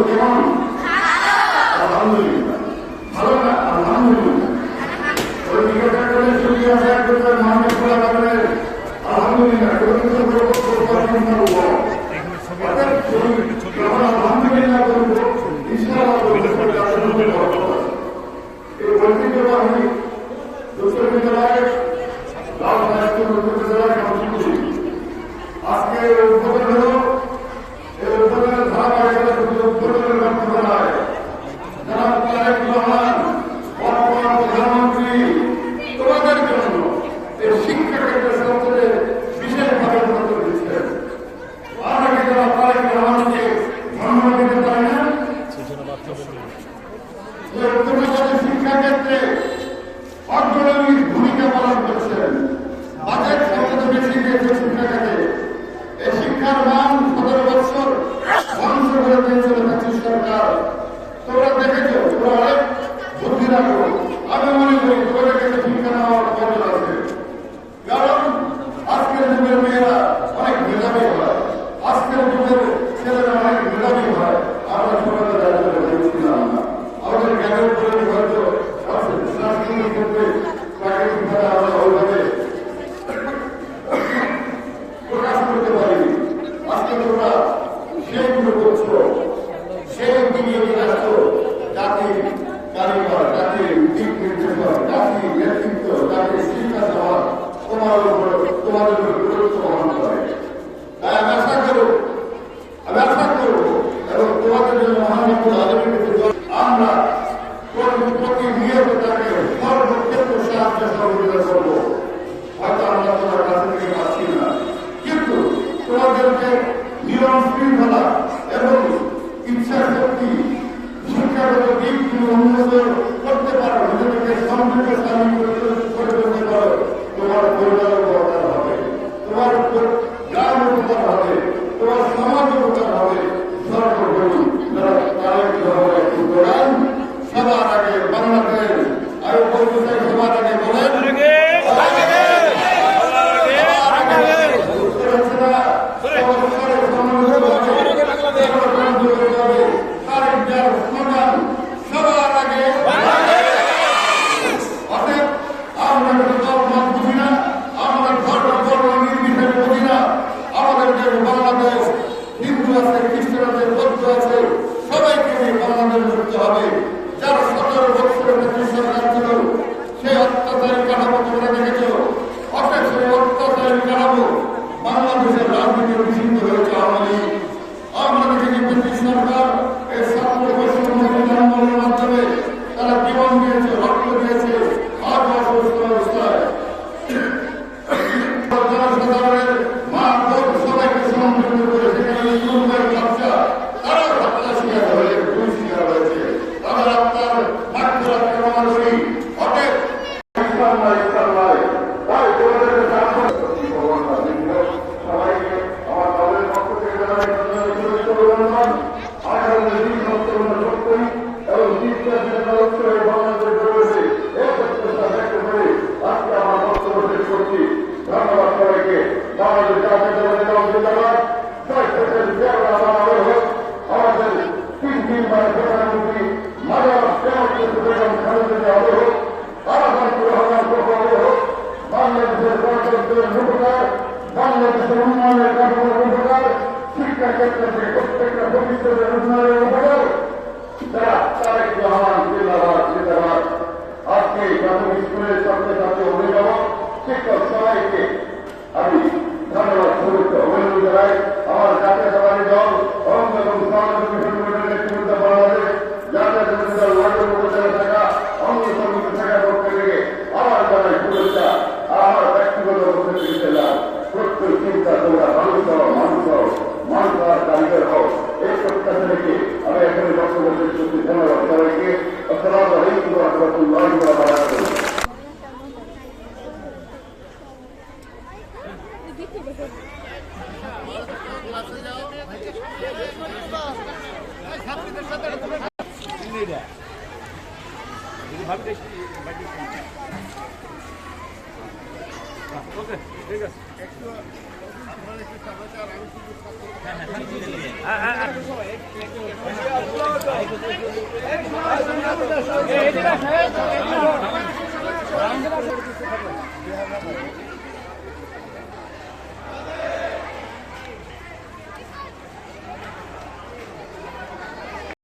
কেমন? আলহামদুলিল্লাহ। ভালো না? আলহামদুলিল্লাহ। ওই জিজ্ঞাসা করে ছবি আছে একজন মানুষ করা লাগবে আলহামদুলিল্লাহ। আলহামদুলিল্লাহ করবো ইনশাআল্লাহ। এই ঐতিহ্যবাহী দক্ষিণ বিদ্যালয় আজকে উদ্বোধন হল। এই উদ্বোধনের ধারাবাহিকতা উদ্বোধনের মাধ্যমে হয় যারা তারেক রহমান বর্তমান প্রধানমন্ত্রী তোমাদের জন্য এই শিক্ষা ক্ষেত্রে সবচেয়ে বিশেষভাবে গুরুত্ব দিচ্ছেন। আমরা কি যারা তারেক রহমানকে ধন্যবাদ দিতে পারি না? শিক্ষা ক্ষেত্রে অগ্রণী ভূমিকা পালন করছেন। বাজেট সবচেয়ে বেশি দিয়েছে শিক্ষা খাতে। এই শিক্ষার মান 17 বছর ধ্বংস করে দিয়েছিল ব্রিটিশ সরকার। তোমরা দেখেছো, তোমরা অনেক বুদ্ধি রাখো। আমি মনে করি তোমাদের কাছে শিক্ষা নেওয়ার প্রয়োজন আছে, কারণ আজকের যুগের মেয়েরা অনেক মেধাবী হয়, আজকের যুগের ছেলেরা অনেক মেধাবী হয়। আমরা ছোটবেলা দায়িত্ব দেখছিলাম না। আমাদের জ্ঞানের উপরে হয়তো সাংস্কৃতিক ক্ষেত্রে প্রাকৃতিকভাবে আমরা ওইভাবে প্রকাশ করতে পারিনি। আজকে তোমরা সেইগুলো করছো, সেই দিকে নিয়ে আসছো জাতির কারিগর, জাতির দিক নির্দেশক, জাতির নেতৃত্ব, জাতির শিক্ষা দেওয়া তোমাদের উপর গুরুত্ব বহন করে। তাই আমি আশা করবো এবং তোমাদের জন্য মহানবুল আলমীর আমরা প্রতিনিয়ত তাকে সর্বক্ষেত্র সাহায্য সহযোগিতা করবো। হয়তো আমরা তোমার কাছে থেকে পাচ্ছি না, কিন্তু তোমাদেরকে নিয়ম শৃঙ্খলা এবং ইচ্ছা শক্তি শিক্ষাগত দিকগুলো উন্নত করতে পারো, নিজেদেরকে সমৃদ্ধশালী করে তুলতে পারো। তোমার পরিবারের উপকার হবে, তোমার গ্রাম উপকার হবে, তোমার সমাজ উপকার হবে। সর্বোপরি যারা তারেক রহমানের একটু দৌড়ান, সবার আগে বাংলাদেশ আমি বলতে চাই, সবার আগে বলেন সবার আগে। অর্থাৎ আমরা দল মত বুঝি না, আমরা ধর্ম নির্বিশেষে বুঝি না। আমাদের যে বাংলাদেশ হিন্দু আছে, খ্রিস্টান আছে, বৌদ্ধ আছে, সবাইকে নিয়ে বাংলাদেশ করতে হবে। যারা 17 বছরের ব্রিটিশ সরকার ছিল, সেই অত্যাচারী কাঠামো তোমরা দেখেছ। অর্থাৎ সেই অত্যাচারী কাঠামো বাংলাদেশের রাজনীতি নিষিদ্ধ হয়েছে আওয়ামী লীগ। আমরা দেখেছি ব্রিটিশ সরকার এই 17 বছর আন্দোলনের মাধ্যমে তারা জীবন দিয়েছে, রক্ত দিয়েছে। আজ অসুস্থ অবস্থায় জনসাধারণের মা বোন সবাইকে সমন্বিত করে সেখানে স্কুলের বাচ্চা তারাও হত্যা শিকার হয়ে গুলি শিকার হয়েছে। তাদের আপনার মাঠরা কামনা করি। অতএব সবাইকে আমার দলের পক্ষ থেকে জানাই অভিনন্দন। আগামী দিন সত্যি এবং বাংলাদেশের রয়েছে এই প্রত্যাশা ব্যক্ত করে আজকে আমার বক্তব্য শেষ করছি। ধন্যবাদ সবাইকে। বাংলাদেশ জিন্দাবাদ। আমাদের 3 বার প্রধানমন্ত্রী মাদার বেগম খালেদা জিয়া হোক, আরাফাতুর রহমান হোক, বাংলাদেশের গণতন্ত্রের উপকার, বাংলাদেশের উন্নয়নের কাঠামোর উপকার, শিক্ষা ক্ষেত্রে প্রত্যেকটা ভবিষ্যতের উন্নয়নের উপকার। যারা তারেক রহমান জিন্দাবাদ। আজকে প্রাথমিক স্কুলের ছাত্রছাত্রী, অভিভাবক, শিক্ষক সবাইকে আমি ধন্যবাদ, শুভেচ্ছা, অভিনন্দন জানাই। আমার জাতীয়তাবাদী দল অঙ্গ এবং সমাজ নেতৃত্ব বাংলাদেশ জাতীয়তাবাদী দল লন্ডন উপজেলা শাখা অঙ্গ সমিতি শাখার পক্ষ থেকে আমার জানাই শুভেচ্ছা। আমার ব্যক্তিগত পক্ষ থেকে জেলা প্রত্যেক চিন্তা তোমরা মানুষ হওয়ার কারিগর হোক, এই প্রত্যাশা থেকে আমি এখানে বক্তব্য শেষ করছি। ধন্যবাদ সবাইকে। আসসালামু আলাইকুম ওয়া রাহমাতুল্লাহি ওয়া বারাকাতুহু। ঠিক আছে। হ্যাঁ